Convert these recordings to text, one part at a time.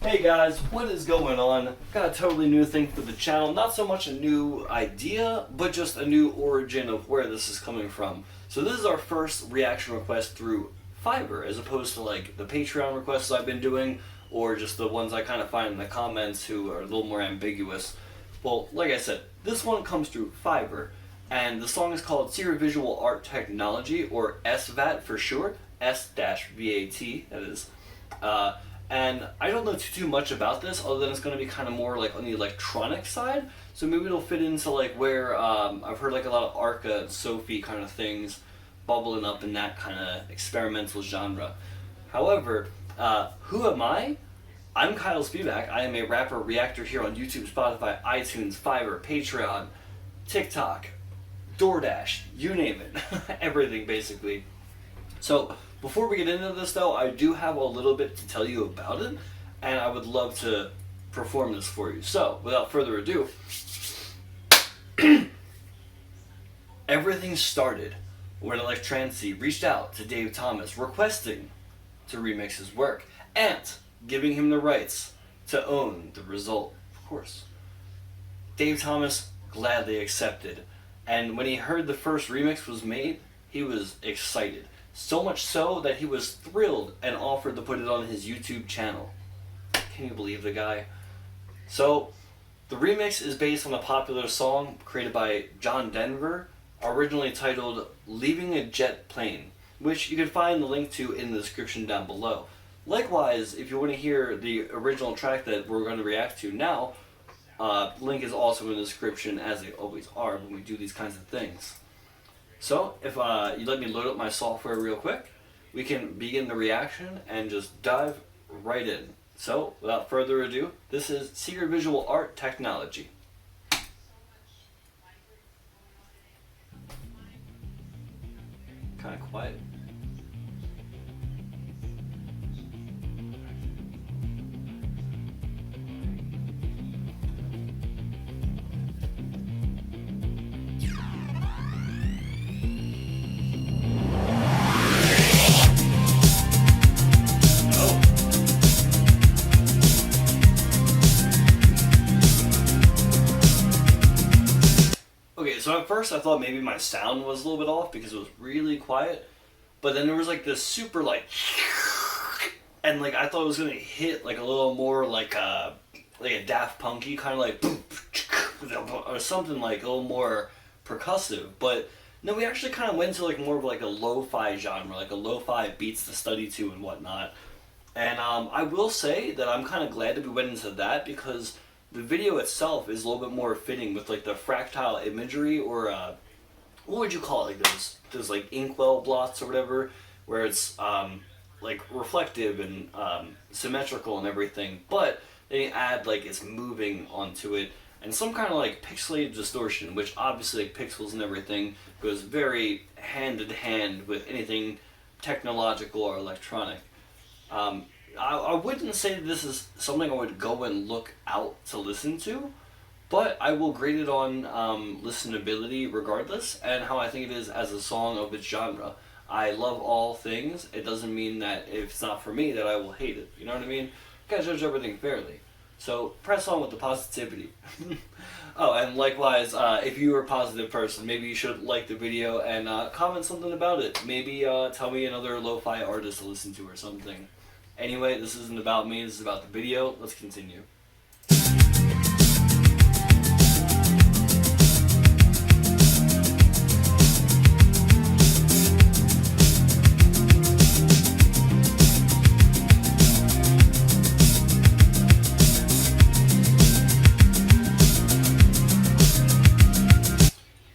Hey guys, what is going on? Got a totally new thing for the channel. Not so much a new idea, but just a new origin of where this is coming from. So this is our first reaction request through Fiverr, as opposed to like the Patreon requests I've been doing, or just the ones I kind of find in the comments who are a little more ambiguous. Well, like I said, this one comes through Fiverr, and the song is called Secret Visual Art Technology, or SVAT for short, S-VAT, that is. And I don't know too much about this, other than it's going to be kind of more like on the electronic side. So maybe it'll fit into like where I've heard like a lot of Arca and Sophie kind of things bubbling up in that kind of experimental genre. However, who am I? I'm Kyle Spevak. I am a rapper reactor here on YouTube, Spotify, iTunes, Fiverr, Patreon, TikTok, DoorDash, you name it. Everything basically. So before we get into this though, I do have a little bit to tell you about it, and I would love to perform this for you. So without further ado, everything started when Trance reached out to Dave Thomas requesting to remix his work and giving him the rights to own the result, of course. Dave Thomas gladly accepted, and when he heard the first remix was made, he was excited. So much so that he was thrilled and offered to put it on his YouTube channel. Can you believe the guy? So, the remix is based on a popular song created by John Denver, originally titled Leaving a Jet Plane, which you can find the link to in the description down below. Likewise, if you want to hear the original track that we're going to react to now, link is also in the description, as they always are when we do these kinds of things. So, if you let me load up my software real quick, we can begin the reaction and just dive right in. So, without further ado, this is Secret Visual Art Technology. Kind of quiet. So at first I thought maybe my sound was a little bit off because it was really quiet, but then there was like this super like, and like I thought it was gonna hit like a little more like a Daft Punky kind of like or something like a little more percussive. But no, we actually kind of went to like more of like a lo-fi genre, like a lo-fi beats to study to and whatnot. And I will say that I'm kind of glad that we went into that, because the video itself is a little bit more fitting with like the fractile imagery, or what would you call it, like those like inkwell blots or whatever, where it's like reflective and symmetrical and everything, but they add like it's moving onto it, and some kind of like pixelated distortion, which obviously like pixels and everything goes very hand in hand with anything technological or electronic. I wouldn't say that this is something I would go and look out to listen to, but I will grade it on listenability regardless, and how I think it is as a song of its genre. I love all things. It doesn't mean that if it's not for me that I will hate it. You know what I mean? You gotta judge everything fairly. So press on with the positivity. Oh, and likewise, if you are a positive person, maybe you should like the video and comment something about it. Maybe tell me another lo-fi artist to listen to or something. Anyway, this isn't about me, this is about the video. Let's continue.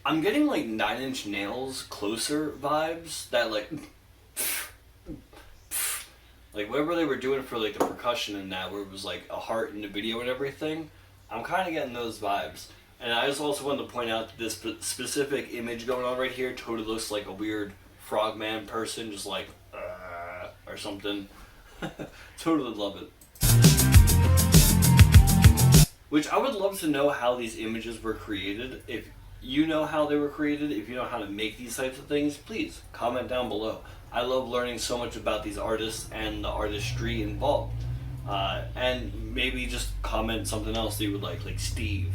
I'm getting like 9 Inch Nails Closer vibes, that like whatever they were doing for like the percussion and that, where it was like a heart in the video and everything. I'm kind of getting those vibes. And I just also wanted to point out that this specific image going on right here totally looks like a weird frogman person, just like or something. Totally love it. Which I would love to know how these images were created. If you know how they were created, if you know how to make these types of things, please comment down below. I love learning so much about these artists and the artistry involved. And maybe just comment something else that you would like Steve.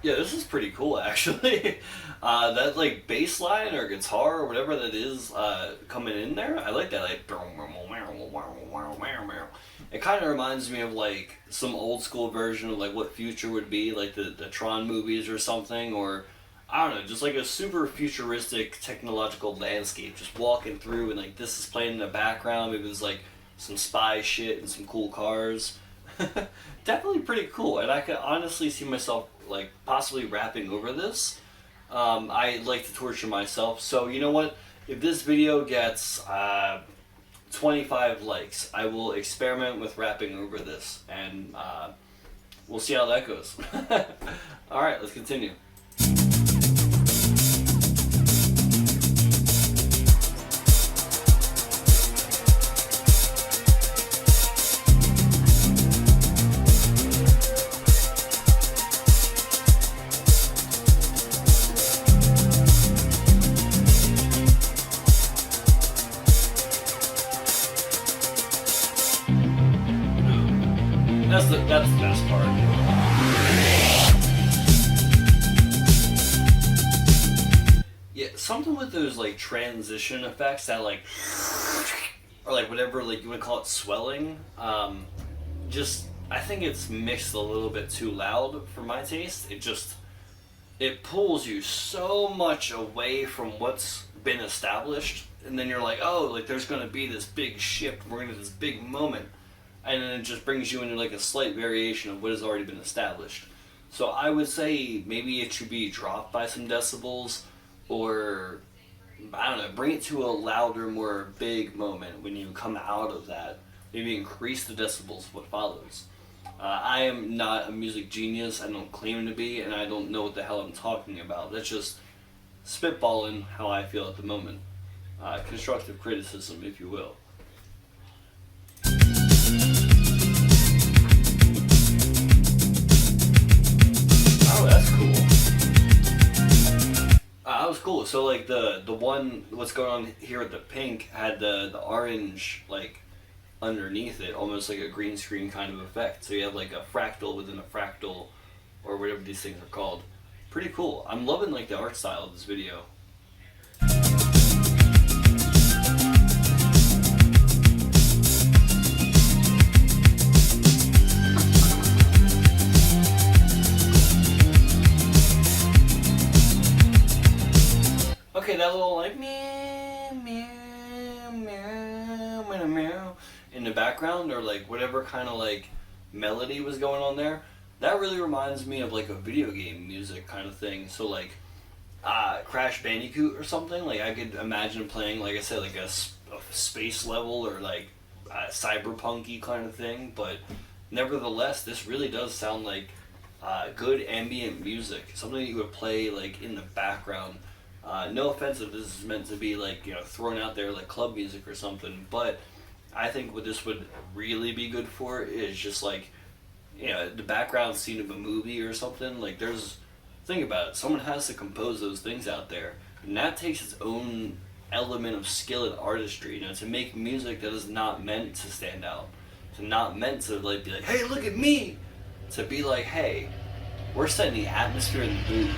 Yeah, this is pretty cool actually. That like bass line or guitar or whatever that is coming in there, I like that. Like, it kind of reminds me of like some old school version of like what Future would be, like the Tron movies or something, or I don't know, just like a super futuristic technological landscape, just walking through and like this is playing in the background. Maybe there's like some spy shit and some cool cars. Definitely pretty cool, and I could honestly see myself like possibly rapping over this. I like to torture myself, so you know what? If this video gets 25 likes, I will experiment with rapping over this, and we'll see how that goes. All right, let's continue. That's the best part. Yeah, something with those like transition effects that like, or like whatever like you would call it, swelling. Just I think it's mixed a little bit too loud for my taste. It pulls you so much away from what's been established, and then you're like, oh, like there's gonna be this big shift. We're gonna have this big moment. And then it just brings you into like a slight variation of what has already been established. So I would say maybe it should be dropped by some decibels, or I don't know, bring it to a louder, more big moment when you come out of that. Maybe increase the decibels of what follows. I am not a music genius. I don't claim to be, and I don't know what the hell I'm talking about. That's just spitballing how I feel at the moment. Constructive criticism, if you will. Oh, that's cool. That was cool. So like the one, what's going on here with the pink had the orange like underneath it, almost like a green screen kind of effect. So you have like a fractal within a fractal, or whatever these things are called. Pretty cool. I'm loving like the art style of this video. Okay, that little like meow meow meow meow meow in the background, or like whatever kind of like melody was going on there, that really reminds me of like a video game music kind of thing. So like Crash Bandicoot or something. Like I could imagine playing, like I said, like a space level or like a cyberpunky kind of thing. But nevertheless, this really does sound like good ambient music, something that you would play like in the background. No offense if this is meant to be like, you know, thrown out there like club music or something, but I think what this would really be good for is just like, you know, the background scene of a movie or something. Like think about it, someone has to compose those things out there, and that takes its own element of skill and artistry, you know, to make music that is not meant to stand out, to not meant to like be like, hey, look at me, to be like, hey, we're setting the atmosphere in the mood.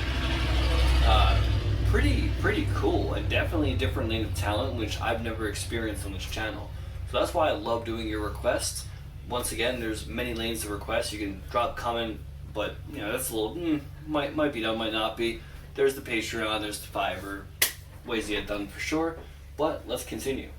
Pretty cool, and definitely a different lane of talent, which I've never experienced on this channel. So that's why I love doing your requests. Once again, there's many lanes to request. You can drop, comment, but you know, that's a little might be done, might not be. There's the Patreon, there's the Fiverr, ways to get done for sure. But let's continue.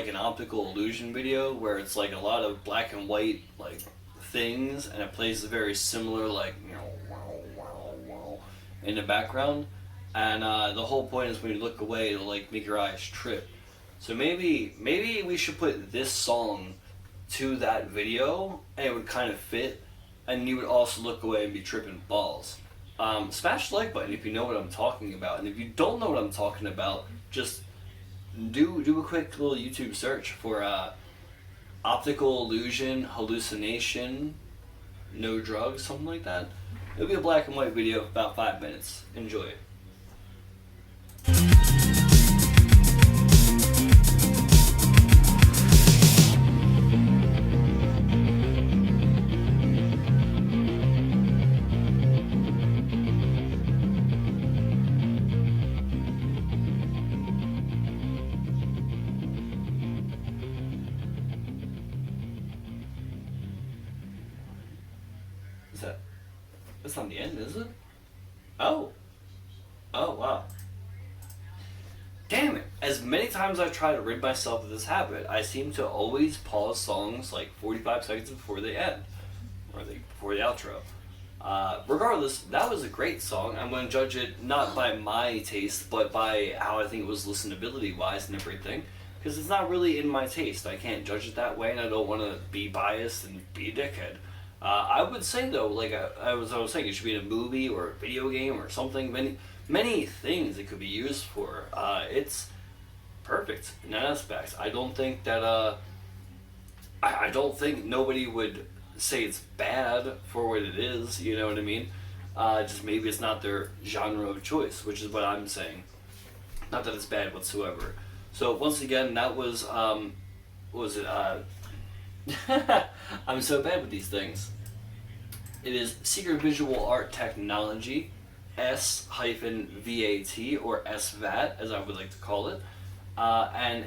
like an optical illusion video where it's like a lot of black and white like things, and it plays a very similar like in the background, and the whole point is when you look away, it'll like make your eyes trip. So maybe we should put this song to that video, and it would kind of fit, and you would also look away and be tripping balls. Smash the like button if you know what I'm talking about, and if you don't know what I'm talking about, just do a quick little YouTube search for optical illusion, hallucination, no drugs, something like that. It'll be a black and white video of about 5 minutes. Enjoy it. That's not the end, is it? Oh. Oh, wow. Damn it. As many times I've tried to rid myself of this habit, I seem to always pause songs like 45 seconds before they end. Or before the outro. Regardless, that was a great song. I'm going to judge it not by my taste, but by how I think it was listenability-wise and everything. Because it's not really in my taste. I can't judge it that way, and I don't want to be biased and be a dickhead. I would say though, like I was saying, it should be in a movie or a video game or something. Many things it could be used for. It's perfect in that aspect. I don't think that I don't think nobody would say it's bad for what it is. You know what I mean? Just maybe it's not their genre of choice, which is what I'm saying. Not that it's bad whatsoever. So once again, that was what was it? I'm so bad with these things. It is Secret Visual Art Technology, S-VAT or SVAT as I would like to call it, and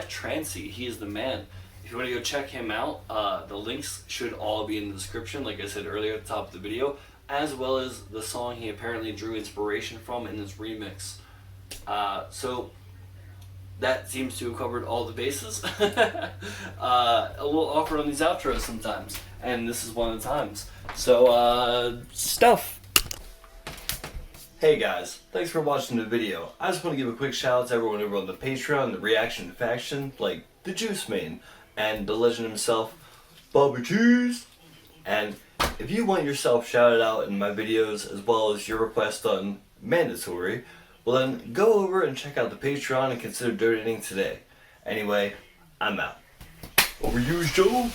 Trance. He is the man. If you want to go check him out, the links should all be in the description, like I said earlier at the top of the video, as well as the song he apparently drew inspiration from in his remix. So that seems to have covered all the bases. A little awkward on these outros sometimes, and this is one of the times. So, stuff. Hey guys, thanks for watching the video. I just want to give a quick shout out to everyone over on the Patreon, the Reaction Faction, like the Juice Main, and the legend himself, Bobby Cheese. And if you want yourself shouted out in my videos, as well as your request done mandatory, well then go over and check out the Patreon and consider donating today. Anyway, I'm out. Overused Joe.